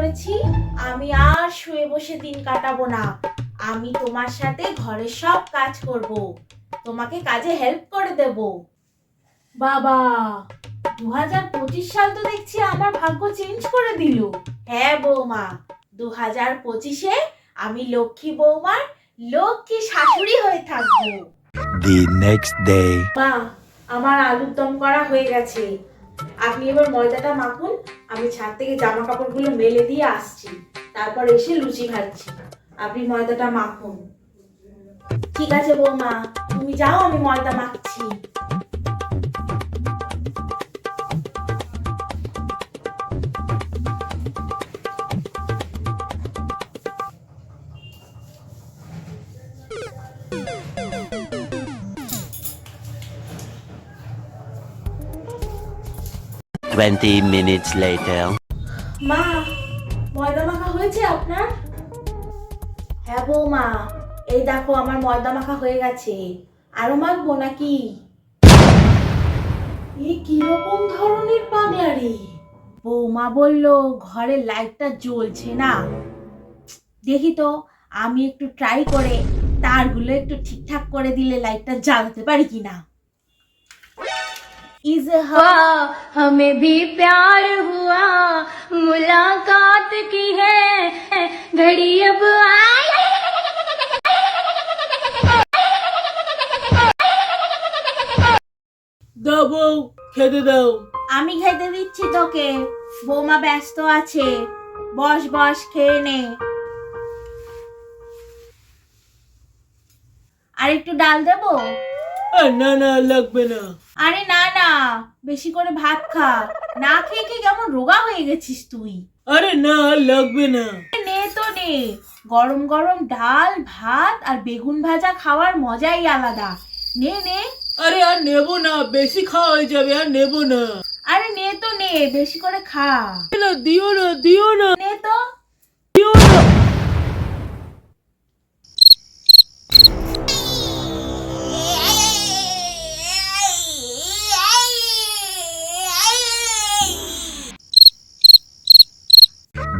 বলেছি আমি আর শুয়ে বসে দিন কাটাবো না। আমি তোমার সাথে ঘরের সব কাজ করব, তোমাকে কাজে হেল্প করে দেব। বাবা, 2025 সাল তো দেখছি আমার ভাগ্য চেঞ্জ করে দিল। হ্যাঁ বৌমা, 2025-এ আমি লক্ষ্মী বৌমার লক্ষ্মী শাশুড়ি হয়ে থাকবো। The next day. মা, আমার আলুর দম করা হয়ে গেছে। আপনি এবার ময়দাটা মাখুন, আমি ছাদ থেকে জামা কাপড়গুলো মেলে দিয়ে আসছি, তারপর এসে লুচি খাচ্ছি। আপনি ময়দাটা মাখুন। ঠিক আছে বৌমা, তুমি যাও, আমি ময়দা মাখছি। Twenty minutes later. মা, ময়দা মাখা হয়েছে আপনার? হ্যাঁ বৌমা, এই দেখো আমার ময়দা মাখা হয়ে গেছে। আরো মাখবো নাকি? এই কিরকম ধরনের পাগলারি! বৌমা বলল ঘরের লাইটটা জ্বলছে না। দেখি তো, আমি একটু ট্রাই করে তারগুলো একটু ঠিকঠাক করে দিলে লাইটটা জ্বালাতে পারি কিনা। हमें भी प्यार हुआ, मुलाकात की है घड़ी अब आई। দাও বউ, খেতে দাও। আমি খেতে দিচ্ছি তোকে, বৌমা ব্যস্ত আছে। বস বস, খেয়ে নে। আর একটু ডাল দেবো? না না লাগবে না। আরে না না, বেশি করে ভাত খা। না খেয়ে খেয়ে কেমন রোগা হয়ে গেছিস তুই। আরে না লাগবে না। নে তো নে, গরম গরম ডাল ভাত আর বেগুন ভাজা খাওয়ার মজাই আলাদা। নে নে। আরে আর নেবো না, বেশি খাওয়া হয়ে যাবে, আর নেবো না। আরে নে তো নে, বেশি করে খা। না দিও না, দিও না, নে তো। দিও না।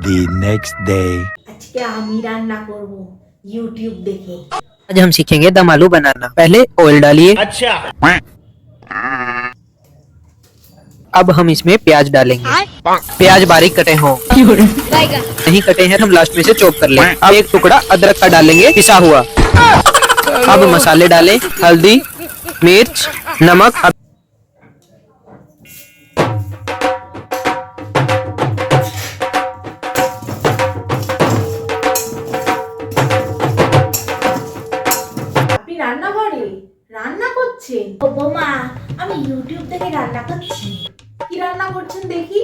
The next day. আজকে আমি রান্না করব ইউটিউব দেখে। आज हम सीखेंगे दम आलू बनाना। पहले ऑयल डालिए। अच्छा. अब हम इसमें प्याज डालेंगे। प्याज बारीक कटे हों, नहीं कटे हैं हम लास्ट में से चॉप कर लें। अब एक टुकड़ा अदरक का डालेंगे पिसा हुआ। अब मसाले डालें, हल्दी, मिर्च, नमक। আপনি রান্নাঘরে রান্না করছেন? ও বৌমা, আমি ইউটিউব থেকে রান্না করছি। কি রান্না করছেন দেখি?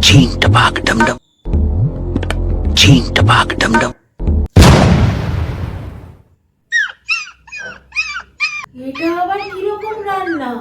Ching tabak dum dum. Ching tabak dum dum. এটা আবার কিরকম রান্না?